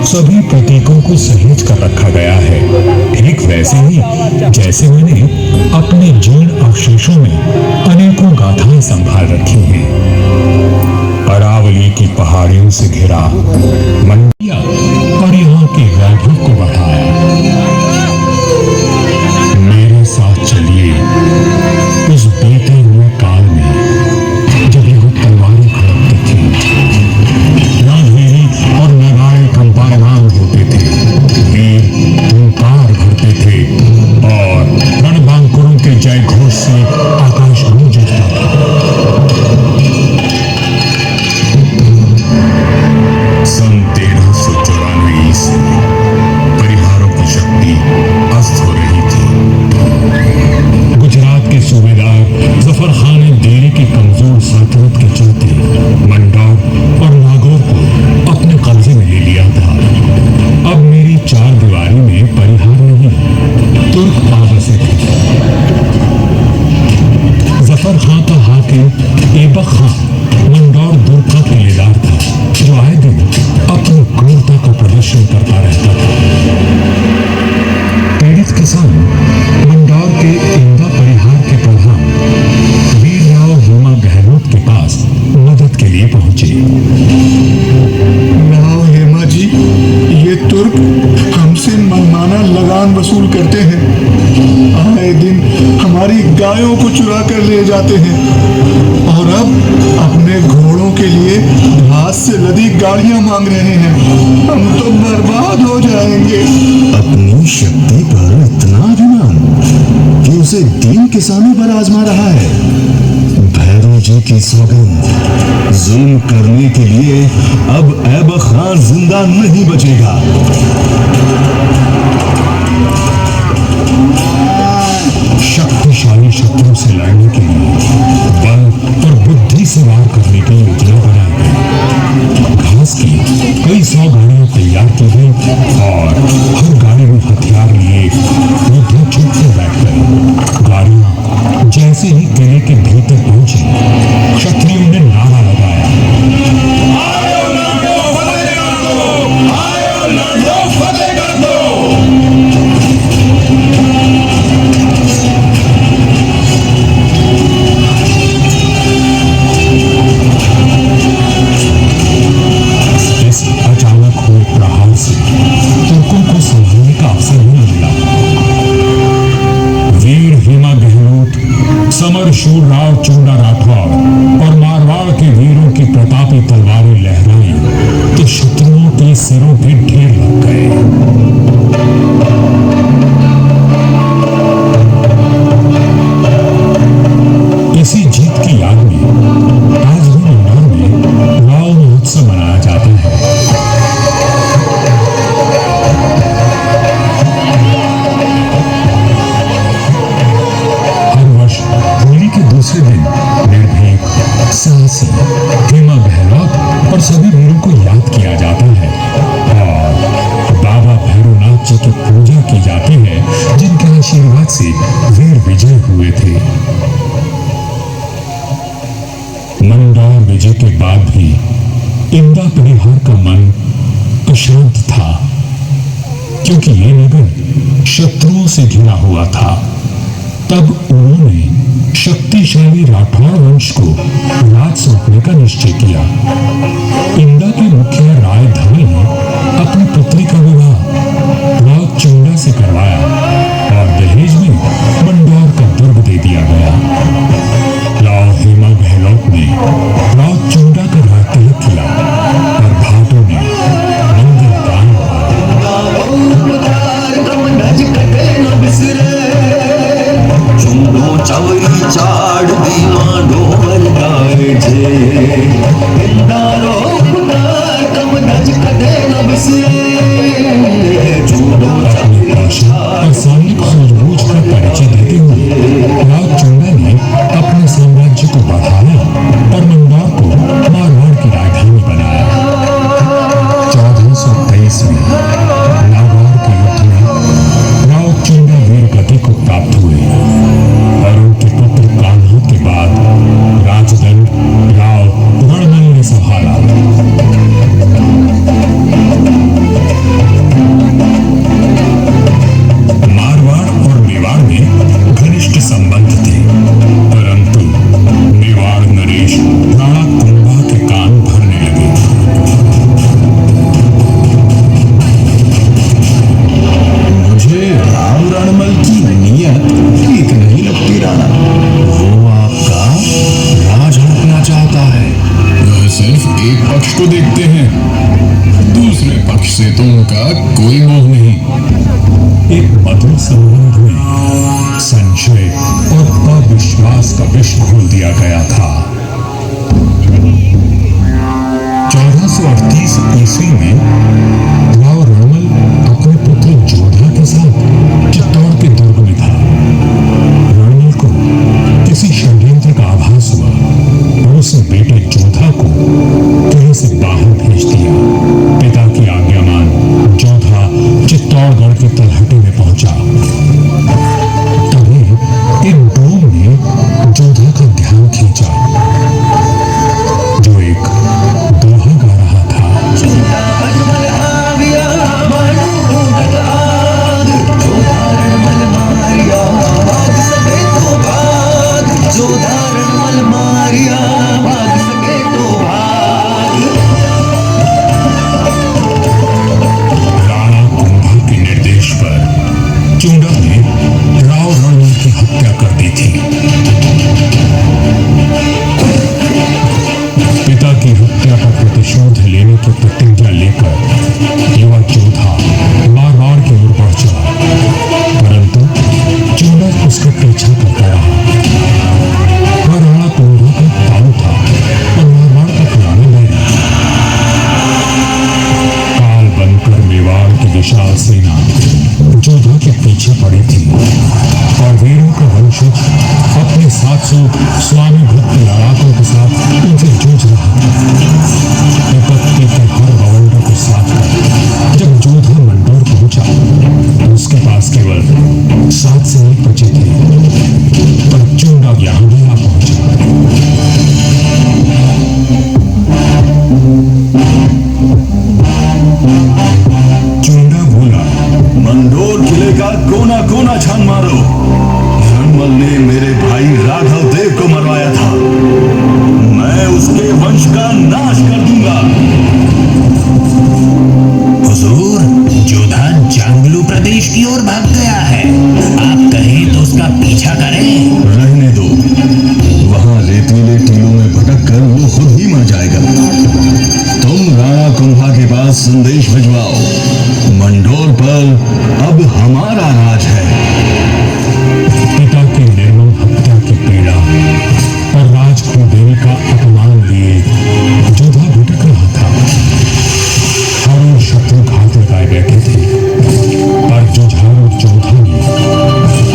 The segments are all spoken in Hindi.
सभी प्रतीकों को सहेज कर रखा गया है, ठीक वैसे ही जैसे मैंने अपने जीर्ण अवशेषों में अनेकों गाथाएं संभाल रखी हैं। अरावली की पहाड़ियों से घिरा मंडिया और यहाँ के वैभव को बढ़ाया। मेरे साथ चलिए उस बीते हुए काल में जब यहाँ तलवारें खड़कती थी, राघवेरी और नगाड़े कंपायमान होते थे, वीर हुंकार भरते थे और रणबांकुरों के जय घोष से आकाश गूंज उठता था। सन 1394 ईस्वी में परिहारों की शक्ति अस्त हो रही थी। गुजरात के सूबेदार जफर खान ने दिल्ली की कमजोर सल्तनत के चलते मंडौर और नागौर को अपने कब्जे में ले लिया था। अब मेरी चार दीवारी में परिहार नहीं, तुर्क आ बसे थे। जफर खान का हाकिम ऐबक खान मंडौर दुर्ग का किलेदार था, जो आए दिन अपनी क्रूरता का प्रदर्शन करता रहता था। पीड़ित किसान मंडौर के इंदा परिहार के प्रधान वीरराव हेमा गहलोत के पास मदद के लिए पहुंचे। राव हेमा जी, ये तुर्क हमसे मनमाना लगान वसूल करते हैं। आए दिन हमारी गायों को चुरा कर ले जाते हैं और अब अपने घोड़ों के लिए घास से लदी गाड़ियां मांग रहे हैं। हम तो बर्बाद हो जाएंगे। अपनी शक्ति पर इतना अभिमान कि उसे 3 किसानों पर आजमा रहा है। भैरव जी की सौगंध, जुल्म करने के लिए अब ऐबक खान जिंदा नहीं बचेगा। शक्तिशाली शत्रु से लड़ने के लिए बल और बुद्धि से वार करने की योजना बनाई गई। घास की कई 100 गाड़ियां तैयार की गई और हर गाड़ी में हथियार लिए योद्धा चुप से बैठ गए। गाड़ियां जैसे ही किले के भीतर पहुंची, क्षत्रियों ने नारा लगाया, आयो लड़ो फतेह कर दो, आयो लड़ो फतेह कर दो। अचानक हुए प्रहार से तुर्कों को संभलने का अवसर नहीं मिला। वीर हेमा गहलोत, समर शूर राव चुंडा राठौर और मारवाड़ के वीरों की प्रतापी तलवारें लहराई तो शत्रुओं के सिरों पे ढेर लग गए। इसी जीत की याद में आज भी मंडौर में राव महोत्सव मनाया जाता है। हर वर्ष होली के दूसरे दिन निर्भीक, साहसी हेमा गहलोत और सभी वीरों को याद किया जाता है और बाबा भैरवनाथ जी की पूजा की जाती है, जिनके आशीर्वाद से वीर विजय हुए थे। मंडौर विजय के बाद भी इंदा परिहार का मन अशांत था, क्योंकि ये नगर शत्रुओं से घिरा हुआ था। तब उन्होंने शक्तिशाली राठौर वंश को राज सौंपने का निश्चय किया। इंदा के मुखिया राय धवल ने अपनी पुत्री का विवाह राव चुंडा से करवाया और दहेज में मंडौर का दुर्ग दे दिया गया। राव हेमा गहलोत ने राव चुंडा का राज तिलक किया और भाटों ने मंगल गान चवरी चाड़ दीवा ढोल गाए छे, इंदारो खुदा कम नज कदे न बिसरे। उससे तो उनका कोई मोह नहीं। एक मधुर संबंध में संशय और अविश्वास का विष घोल दिया गया था। 1438 ईस्वी में राव रणमल अपने पुत्र जोधा के साथ चित्तौड़ के दुर्ग में था। रणमल को किसी षड्यंत्र का आभास हुआ और उसने बेटे जोधा को किले से बाहर भेज दिया। पिता की आज्ञामान जोधा चित्तौड़गढ़ के तलहटी में पहुंचा। तभी एक डोम ने जोधा का ध्यान खींचा, जो एक दोहा गा रहा था। राणा कुंभा के निर्देश पर चुंडा ने राव रणमल की हत्या कर दी थी। पिता की हत्या का प्रतिशोध लेने की प्रतिज्ञा लेकर युवा जोधा मारवाड़ की ओर बढ़ चला, परंतु चुंडा उसका पीछा करता रहा। वह राणा कुंभा का ताऊ था और मारवाड़ का पुराना बैरी। काल बनकर मेवाड़ की विशाल सेना जोधा के पीछे पड़ी थी और वीरों का वंशज अपने 700 स्वामी भक्त लड़ाकों के साथ उनसे जूझ रहा था। विपत्ति के हर बवंडर को साथ कर जब जोधा मंडोर पहुंचा तो उसके पास केवल 7 सैनिक बचे थे, पर चुंडा यहां भी आ पहुंचा। चुंडा बोला, मंडोर किले का कोना कोना छान मारो। रणमल ने मेरे भाई राघव देव को मरवाया था, मैं उसके वंश का नाश कर दूंगा। हुजूर, जोधा जांगलू प्रदेश की ओर भाग गया है। आप कहें तो उसका पीछा करें। रहने दो, वहां रेतीले टीलों में भटक कर वो खुद ही मर जाएगा। तुम राणा कुंभा के पास संदेश भिजवाओ, मंडोर पर अब हमारा राज है। पिता की निर्मम हत्या की पीड़ा और राज को देवी का अपमान लिए जोधा भटक रहा था। हर ओर शत्रु घात लगाए बैठे थे, पर जुझारू जोधा ने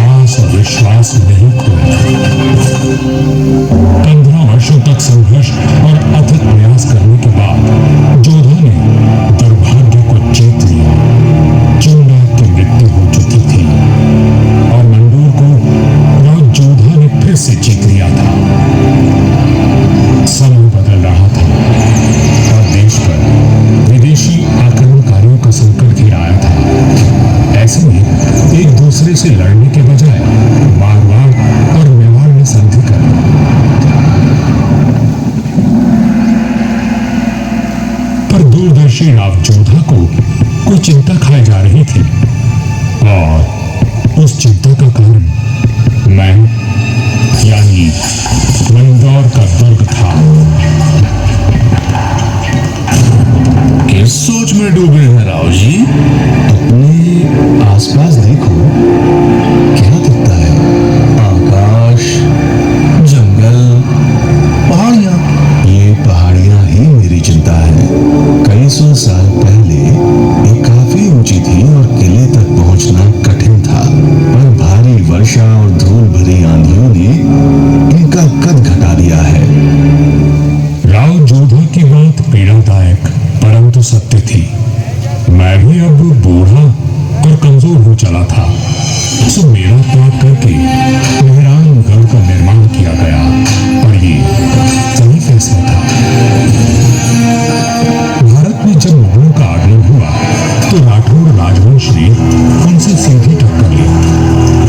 आस और विश्वास नहीं खोया। 15 वर्षों तक संघर्ष और अथक प्रयास करने के बाद जोधा ने दुर्भाग्य को जीत लिया। चुंडा की मृत्यु हो चुकी थी और मंडोर को राव जोधा ने फिर से जीत लिया था। समय बदल रहा था और देश पर विदेशी आक्रमणकारियों का संकट घिर आया था। ऐसे में एक दूसरे से लड़ने के बजाय मारवाड़ और मेवाड़ में संधि कर पर दूरदर्शी राव जोधा को कोई चिंता खाए जा रही थी और उस चिंता का कारण मैं यानी मंदौर का दुर्ग था। किस सोच में डूबे हैं राव जी? अपने आसपास देखो, क्या दिखता है? आकाश, जंगल, पहाड़ियां। ये पहाड़ियां ही मेरी चिंता है। कई 100 साल पहले ये काफी ऊंची थी और किले तक पहुंचना कठिन था, पर भारी वर्षा और धूल भरी आंधियों ने इनका कद घटा दिया है। राव जोधा की बात पीड़ादायक परंतु सत्य थी। मैं भी अब बूढ़ा और कमजोर हो चला था, सो मेरा त्याग करके मेहरानगढ़ का निर्माण किया गया और ये सही फैसला था। भारत में जब मुगलों का आगमन हुआ तो राठौड़ राजवंश ने उनसे सीधी टक्कर ली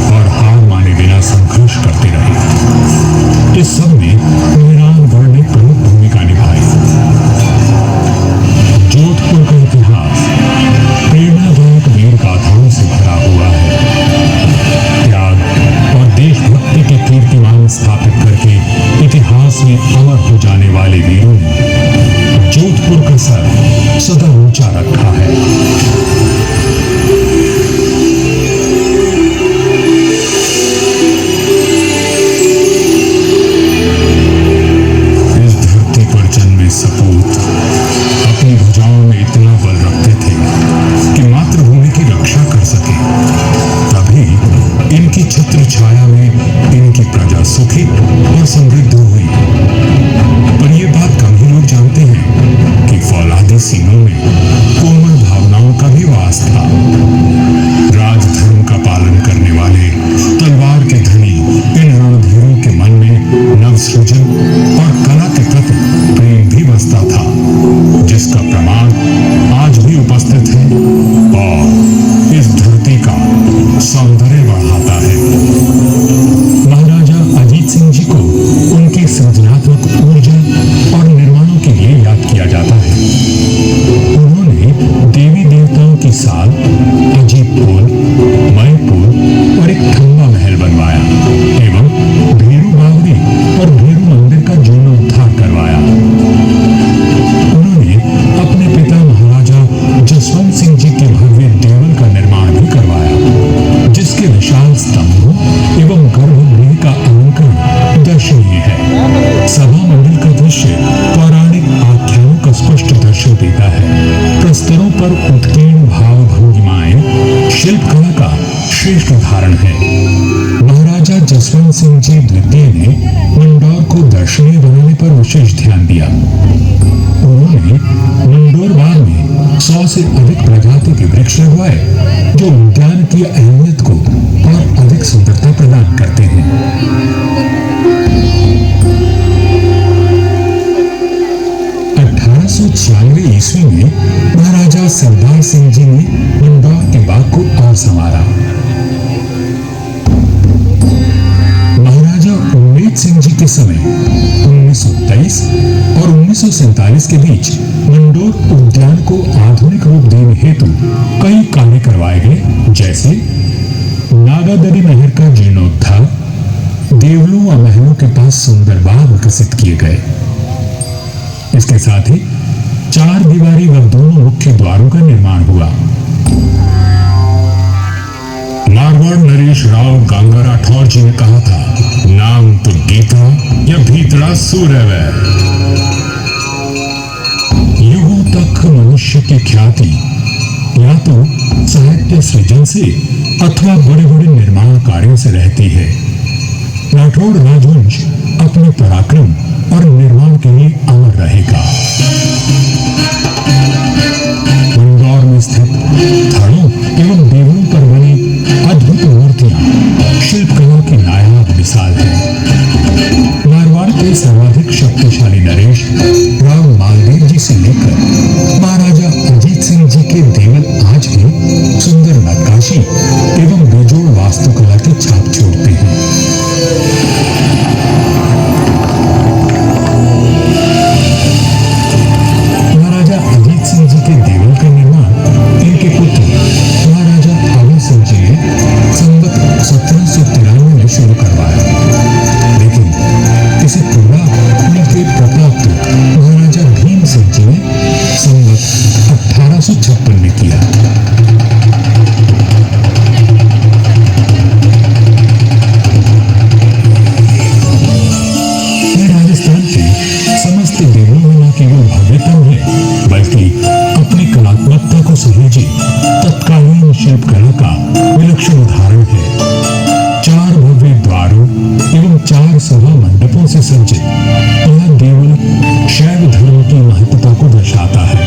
और हार माने बिना संघर्ष करते रहे। इस सब में मेहरानगढ़ ने प्रमुख भूमिका निभाई। जोधपुर का इतिहास प्रेरणादायक वीर गाथाओं से भरा हुआ है। त्याग और देशभक्ति के कीर्तिमान स्थापित करके इतिहास में अमर हो जाने वाले वीरों ने जोधपुर का सर सदा ऊंचा रखा है। शिल्पकला का श्रेष्ठ उदाहरण है। महाराजा जसवंत सिंह जी द्वितीय ने मंडौर को दर्शनीय बनाने पर विशेष ध्यान दिया। उन्होंने मंडौर बाग में 100 से अधिक प्रजाति के वृक्ष लगवाए जो उद्यान की अहमियत को और अधिक सुंदरता प्रदान करते हैं। 1896 ईस्वी में महाराजा सरदार सिंह जी ने मंडौर के बाग को और संवारा। महाराजा उम्मेद सिंह जी के समय 1923 और 1947 के बीच मंडौर उद्यान को आधुनिक रूप देने हेतु कई कार्य करवाए गए, जैसे नागादरी नहर का जीर्णोद्धार, देवलों और महलों के पास सुंदर बाग विकसित किए गए। इसके साथ ही 4 दीवारी व दोनों मुख्य द्वारों का निर्माण हुआ। मारवाड़ नरेश राव गंगा राठौर जी ने कहा था, नाम तो गीता या भीतरा सूर्य। युगों तक मनुष्य की ख्याति या तो साहित्य सृजन से अथवा बड़े बड़े निर्माण कार्यों से रहती है। राठौड़ राजवंश अपने पराक्रम और निर्माण के लिए अमर रहेगा। मंदौर में स्थित थड़ों एवं देवलों पर बनी अद्भुत मूर्तियां शिल्पकला की नायाब मिसाल है। मारवाड़ के सर्वाधिक शक्तिशाली नरेश राव मालवीर जी से लेकर महाराजा अजीत सिंह जी के देवल आज भी सुंदर नक्काशी एवं बेजोड़ वास्तुकला की छाप छोड़ते हैं। महाराजा अजीत सिंह जी के देवल का निर्माण इनके पुत्र महाराजा आवी सिंह जी ने संवत 1793 में शुरू करवाया, लेकिन इसे पूरा उनके प्रताप महाराजा भीम सिंह जी ने संवत 1856 में किया। राजस्थान के समस्त देवों में न केवल भव्यता है बल्कि अपनी कलात्मकता को सहेजे तत्कालीन शिल्पकला का विलक्षण उदाहरण है। 4 भव्य द्वारों एवं 4 सभा मंडपों से सज्जित यह देवल शैव धर्म की महत्ता को दर्शाता है।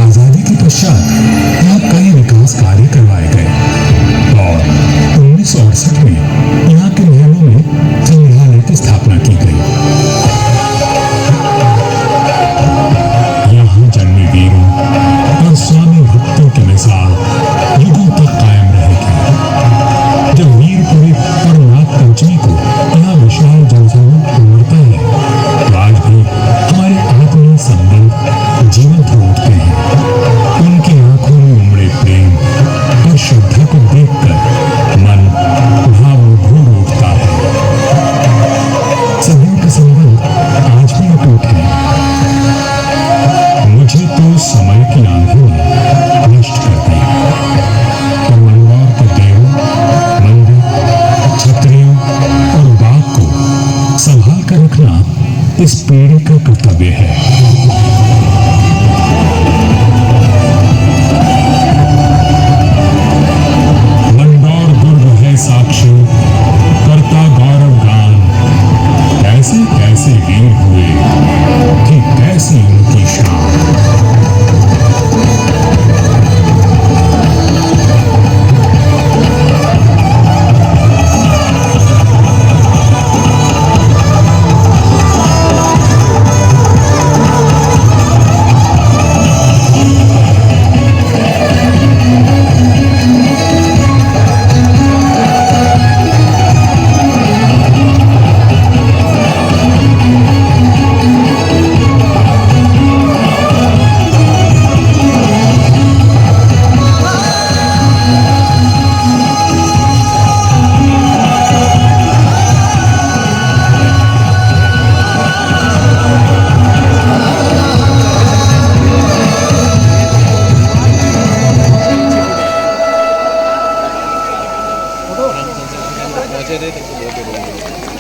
आजादी के पश्चात यहाँ कई विकास कार्य करवाए गए और 1968 में यहाँ के महलों में संग्रहालय की स्थापना की गई। यहाँ जन्मे वीरों और स्वामी भक्तों की मिसाल युगों तक कायम रहेगी। जब वीरपुरी और नाग पंचमी को यहाँ विशाल जनसमूह उमड़ता है तो आज भी हमारे आत्मीय संबंध जीवंत हो उठते हैं। उनकी आंखों में उमड़े प्रेम और श्रद्धा को देखकर मन भावविभोर उठता है। सदियों का संबंध आज भी अटूट है। मुझे तो समय की आंधी ने नष्ट कर दिया, और मंदौर के देव मंदिर, छतरियों और बाग को संभाल कर रखना इस पीढ़ी का कर्तव्य है। मंदौर दुर्ग है साक्षी करता गौरव गान, कैसे कैसे वीर हुए कि कैसी उनकी शान। पहुंचे थे तब तो बहुत देर हो गई।